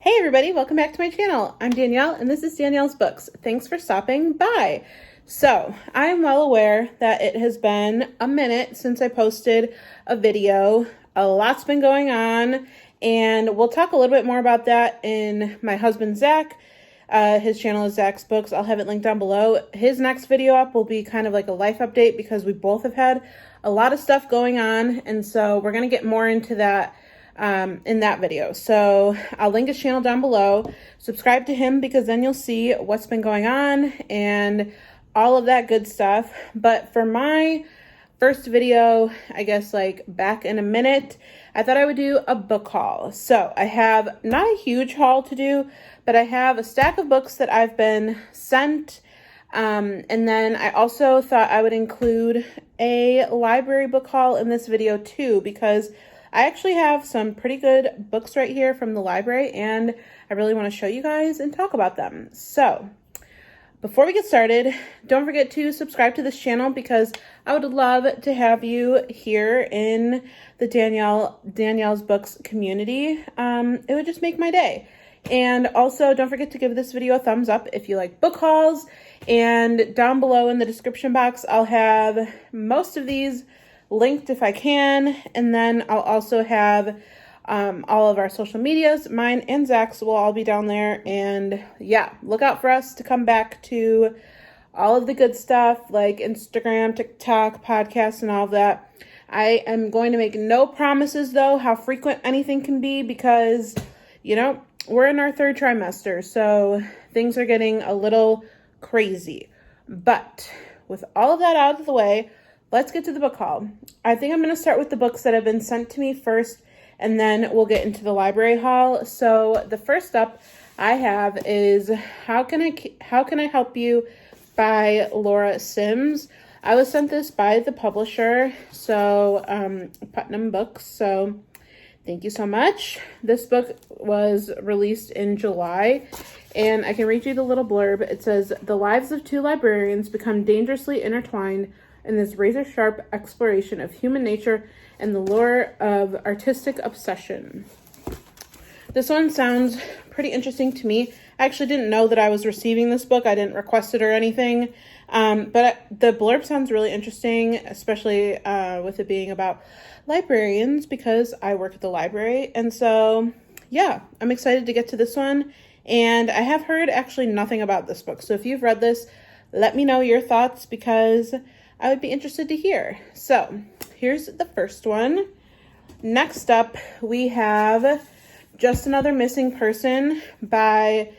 Hey everybody, welcome back to my channel. I'm Danielle and this is Danielle's Books. Thanks for stopping by. So, I'm well aware that it has been a minute since I posted a video. A lot's been going on and we'll talk a little bit more about that in my husband Zach. His channel is Zach's Books. I'll have it linked down below. His next video up will be kind of like a life update because we both have had a lot of stuff going on, and so we're going to get more into that in that video. So I'll link his channel down below. Subscribe to him because then you'll see what's been going on and all of that good stuff. But for my first video, I guess like back in a minute, I thought I would do a book haul. So I have not a huge haul to do, but I have a stack of books that I've been sent. And then I also thought I would include a library book haul in this video too, because I actually have some pretty good books right here from the library and I really want to show you guys and talk about them. So before we get started, don't forget to subscribe to this channel because I would love to have you here in the Danielle's Books community. It would just make my day. And also don't forget to give this video a thumbs up if you like book hauls. And down below in the description box, I'll have most of these linked if I can, and then I'll also have all of our social medias. Mine and Zach's will all be down there, and yeah, look out for us to come back to all of the good stuff like Instagram, TikTok, podcasts, and all of that. I am going to make no promises though how frequent anything can be because, you know, we're in our third trimester, so things are getting a little crazy. But with all of that out of the way, let's get to the book haul. I think I'm going to start with the books that have been sent to me first, and then we'll get into the library haul. So the first up I have is How Can I Help You by Laura Sims. I was sent this by the publisher, so Putnam Books. So thank you so much. This book was released in July, and I can read you the little blurb. It says, "The lives of two librarians become dangerously intertwined in this razor-sharp exploration of human nature and the lure of artistic obsession." This one sounds pretty interesting to me. I actually didn't know that I was receiving this book. I didn't request it or anything. But the blurb sounds really interesting, especially with it being about librarians because I work at the library. And so, yeah, I'm excited to get to this one. And I have heard actually nothing about this book. So if you've read this, let me know your thoughts because I would be interested to hear. So here's the first one. Next up, we have Just Another Missing Person by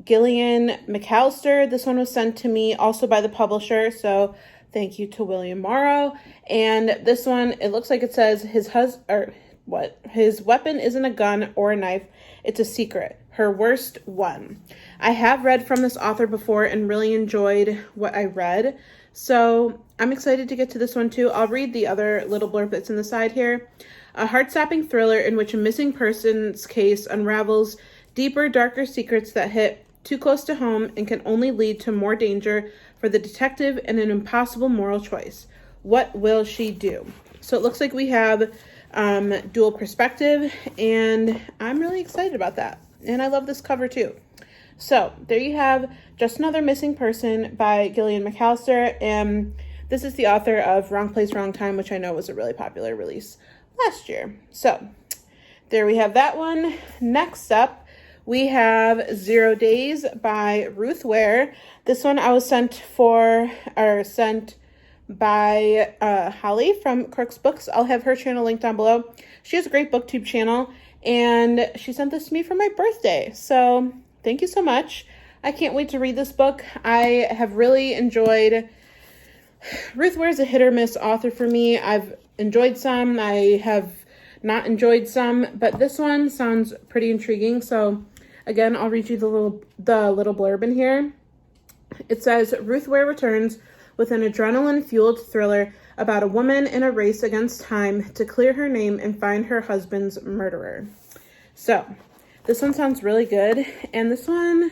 Gillian McAllister. This one was sent to me also by the publisher, so thank you to William Morrow. And this one, it looks like it says his weapon isn't a gun or a knife, it's a secret, her worst one. I have read from this author before and really enjoyed what I read, so I'm excited to get to this one too. I'll read the other little blurb that's in the side here. A heart-stopping thriller in which a missing persons case unravels deeper, darker secrets that hit too close to home and can only lead to more danger for the detective and an impossible moral choice. What will she do? So it looks like we have dual perspective, and I'm really excited about that. And I love this cover too. So there you have Just Another Missing Person by Gillian McAllister, and this is the author of Wrong Place, Wrong Time, which I know was a really popular release last year. So there we have that one. Next up, we have 0 Days by Ruth Ware. This one I was sent by Holly from Crooks Books. I'll have her channel linked down below. She has a great booktube channel, and she sent this to me for my birthday. So thank you so much. I can't wait to read this book. I have really enjoyed... Ruth Ware is a hit or miss author for me. I've enjoyed some, I have not enjoyed some, but this one sounds pretty intriguing. So again, I'll read you the little blurb in here. It says, Ruth Ware returns with an adrenaline-fueled thriller about a woman in a race against time to clear her name and find her husband's murderer. So this one sounds really good, and this one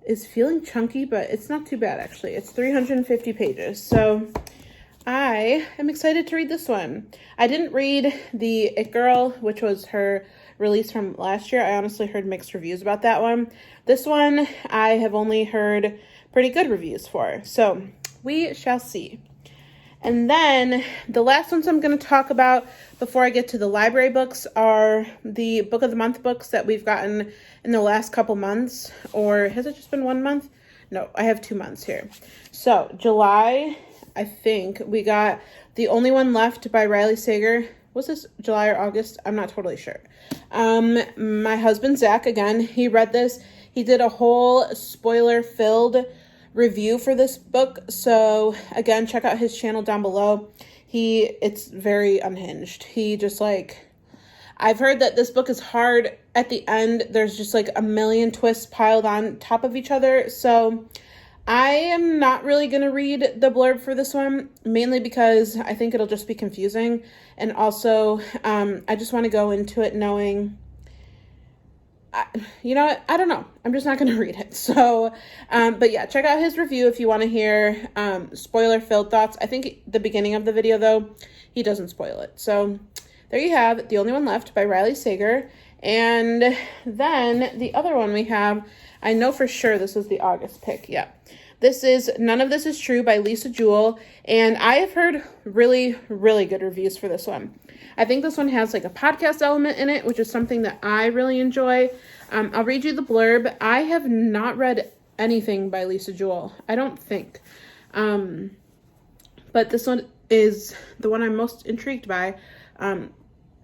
is feeling chunky, but it's not too bad actually. It's 350 pages, so I am excited to read this one. I didn't read the It Girl, which was her release from last year. I honestly heard mixed reviews about that one. This one I have only heard pretty good reviews for. So we shall see. And then the last ones I'm going to talk about before I get to the library books are the book of the month books that we've gotten in the last couple months. Or has it just been 1 month? No, I have 2 months here. So July, I think we got The Only One Left by Riley Sager. Was this July or August? I'm not totally sure. My husband, Zach, again, he read this. He did a whole spoiler-filled review for this book. So again, check out his channel down below. It's very unhinged. He just I've heard that this book is hard at the end. There's just a million twists piled on top of each other. So I am not really going to read the blurb for this one, mainly because I think it'll just be confusing. And also, I just want to go into it knowing, you know what? I don't know. I'm just not going to read it. So, but yeah, check out his review if you want to hear spoiler-filled thoughts. I think the beginning of the video, though, he doesn't spoil it. So there you have The Only One Left by Riley Sager. And then the other one we have, I know for sure this is the August pick. Yeah. This is None of This Is True by Lisa Jewell, and I have heard really, really good reviews for this one. I think this one has a podcast element in it, which is something that I really enjoy. I'll read you the blurb. I have not read anything by Lisa Jewell, I don't think. But this one is the one I'm most intrigued by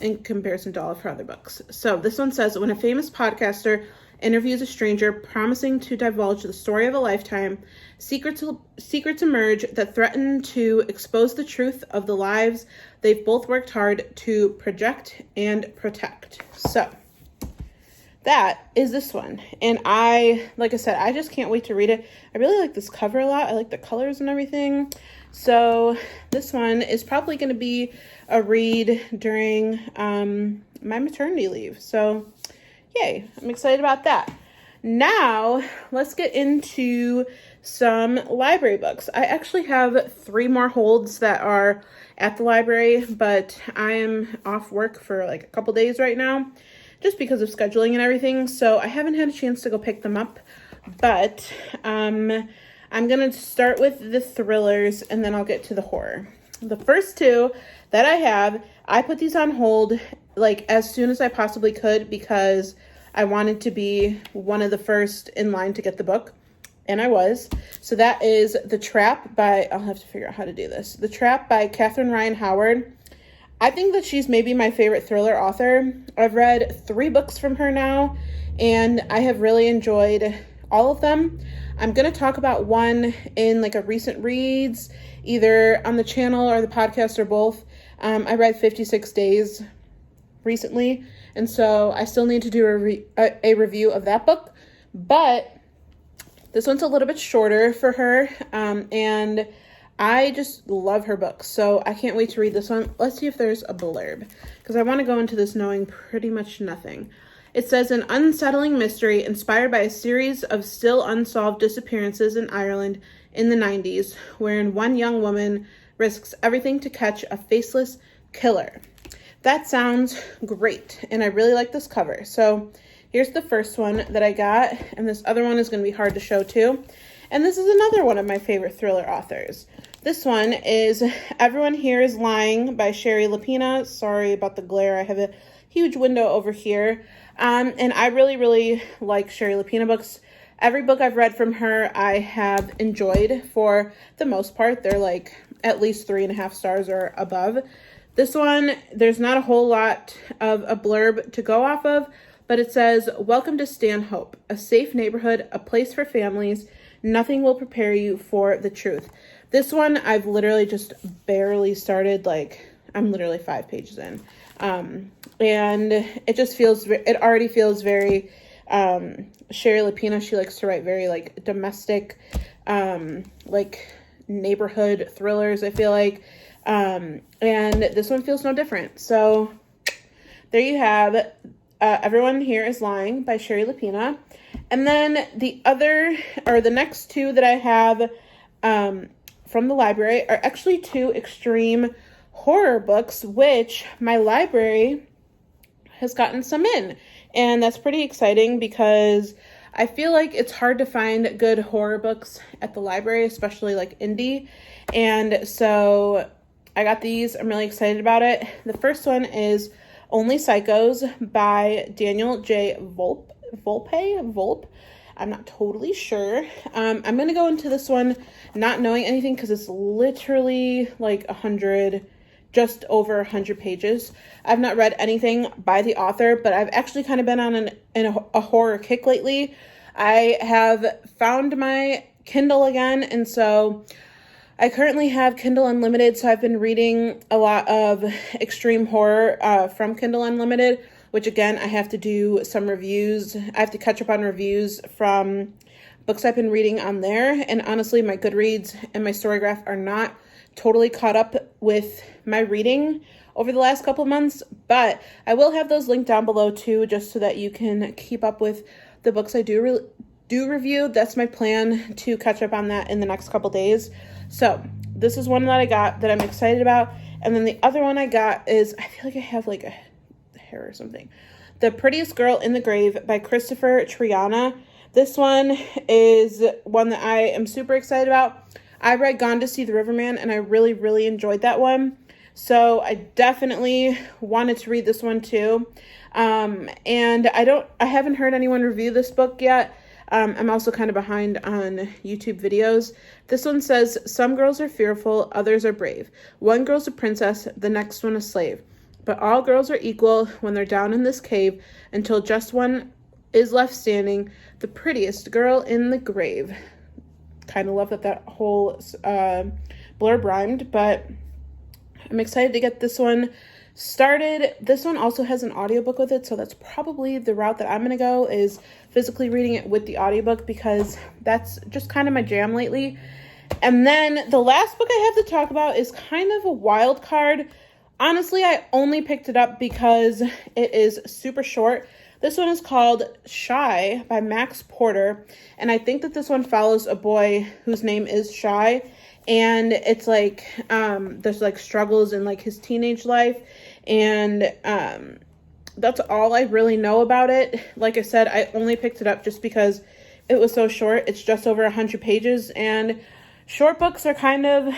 in comparison to all of her other books. So this one says, when a famous podcaster interviews a stranger promising to divulge the story of a lifetime, secrets emerge that threaten to expose the truth of the lives they've both worked hard to project and protect. So that is this one. And like I said, I just can't wait to read it. I really like this cover a lot. I like the colors and everything. So this one is probably going to be a read during my maternity leave. So yay, I'm excited about that. Now, let's get into some library books. I actually have 3 more holds that are at the library, but I am off work for a couple days right now, just because of scheduling and everything, so I haven't had a chance to go pick them up. But I'm going to start with the thrillers, and then I'll get to the horror. The first 2 that I have, I put these on hold as soon as I possibly could, because I wanted to be one of the first in line to get the book, and I was. So that is The Trap by, I'll have to figure out how to do this. The Trap by Catherine Ryan Howard. I think that she's maybe my favorite thriller author. I've read 3 books from her now, and I have really enjoyed all of them. I'm going to talk about one in a recent reads, either on the channel or the podcast or both. I read 56 Days recently, and so I still need to do a review of that book, but this one's a little bit shorter for her, and I just love her books, so I can't wait to read this one. Let's see if there's a blurb, because I want to go into this knowing pretty much nothing. It says, an unsettling mystery inspired by a series of still unsolved disappearances in Ireland in the 90s, wherein one young woman risks everything to catch a faceless killer. That sounds great, and I really like this cover. So here's the first one that I got, and this other one is going to be hard to show too. And this is another one of my favorite thriller authors. This one is Everyone Here is Lying by Sherry Lapina. Sorry about the glare. I have a huge window over here. And I really, really like Sherry Lapina books. Every book I've read from her, I have enjoyed for the most part. They're at least 3.5 stars or above. This one, there's not a whole lot of a blurb to go off of, but it says, welcome to Stanhope, a safe neighborhood, a place for families. Nothing will prepare you for the truth. This one, I've literally just barely started, I'm literally 5 pages in. And it just it already feels very, Sherry Lapina, she likes to write very, domestic, neighborhood thrillers, I feel like. And this one feels no different. So there you have Everyone Here is Lying by Sherry Lapina. And then the next 2 that I have from the library are actually 2 extreme horror books, which my library has gotten some in. And that's pretty exciting because I feel like it's hard to find good horror books at the library, especially like indie. And so I got these. I'm really excited about it. The first one is Only Psychos by Daniel J. Volpe. I'm not totally sure. I'm going to go into this one not knowing anything because it's literally like just over 100 pages. I've not read anything by the author, but I've actually kind of been on a horror kick lately. I have found my Kindle again, and so I currently have Kindle Unlimited, so I've been reading a lot of extreme horror from Kindle Unlimited, which again, I have to do some reviews. I have to catch up on reviews from books I've been reading on there, and honestly, my Goodreads and my Storygraph are not totally caught up with my reading over the last couple of months, but I will have those linked down below too, just so that you can keep up with the books I do review. That's my plan, to catch up on that in the next couple days. So this is one that I got that I'm excited about. And then the other one I got is, I feel like I have like a hair or something. The Prettiest Girl in the Grave by Christopher Triana. This one is one that I am super excited about. I read Gone to See the Riverman and I really, really enjoyed that one. So I definitely wanted to read this one too. And I haven't heard anyone review this book yet. I'm also kind of behind on YouTube videos. This one says, some girls are fearful, others are brave. One girl's a princess, the next one a slave. But all girls are equal when they're down in this cave until just one is left standing, the prettiest girl in the grave. Kind of love that whole blurb rhymed, but I'm excited to get this one started. This one also has an audiobook with it, so that's probably the route that I'm going to go, is physically reading it with the audiobook, because that's just kind of my jam lately. And then the last book I have to talk about is kind of a wild card. Honestly, I only picked it up because it is super short. This one is called Shy by Max Porter, and I think that this one follows a boy whose name is Shy, and it's like there's like struggles in like his teenage life, and that's all I really know about it. Like I said, I only picked it up just because it was so short. It's just over 100 pages, and short books are kind of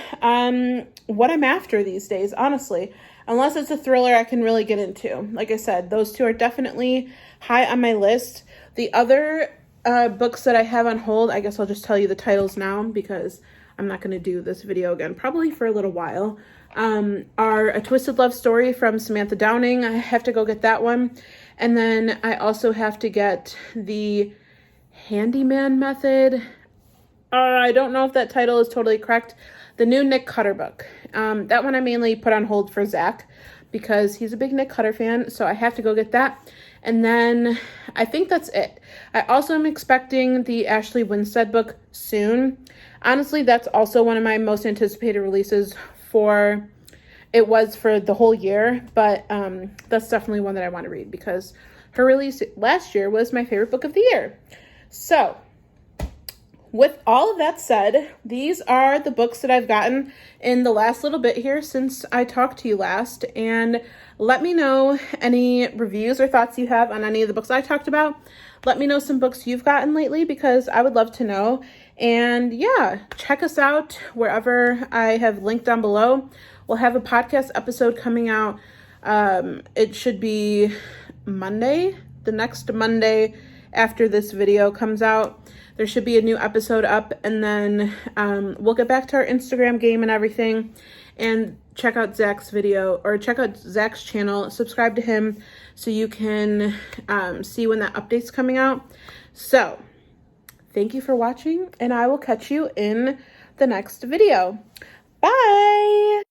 what I'm after these days, honestly. Unless it's a thriller I can really get into. Like I said, those two are definitely high on my list. The other books that I have on hold, I guess I'll just tell you the titles now because I'm not going to do this video again, probably for a little while, are A Twisted Love Story from Samantha Downing. I have to go get that one. And then I also have to get The Handyman Method. I don't know if that title is totally correct. The new Nick Cutter book. That one I mainly put on hold for Zach because he's a big Nick Cutter fan, so I have to go get that. And then I think that's it. I also am expecting the Ashley Winstead book soon. Honestly, that's also one of my most anticipated releases for the whole year, but that's definitely one that I want to read because her release last year was my favorite book of the year. So with all of that said, these are the books that I've gotten in the last little bit here since I talked to you last. And let me know any reviews or thoughts you have on any of the books I talked about. Let me know some books you've gotten lately because I would love to know. And yeah, check us out wherever I have linked down below. We'll have a podcast episode coming out. It should be Monday, the next Monday after this video comes out. There should be a new episode up, and then we'll get back to our Instagram game and everything, and check out Zach's video, or check out Zach's channel, subscribe to him so you can see when that update's coming out. So thank you for watching, and I will catch you in the next video. Bye!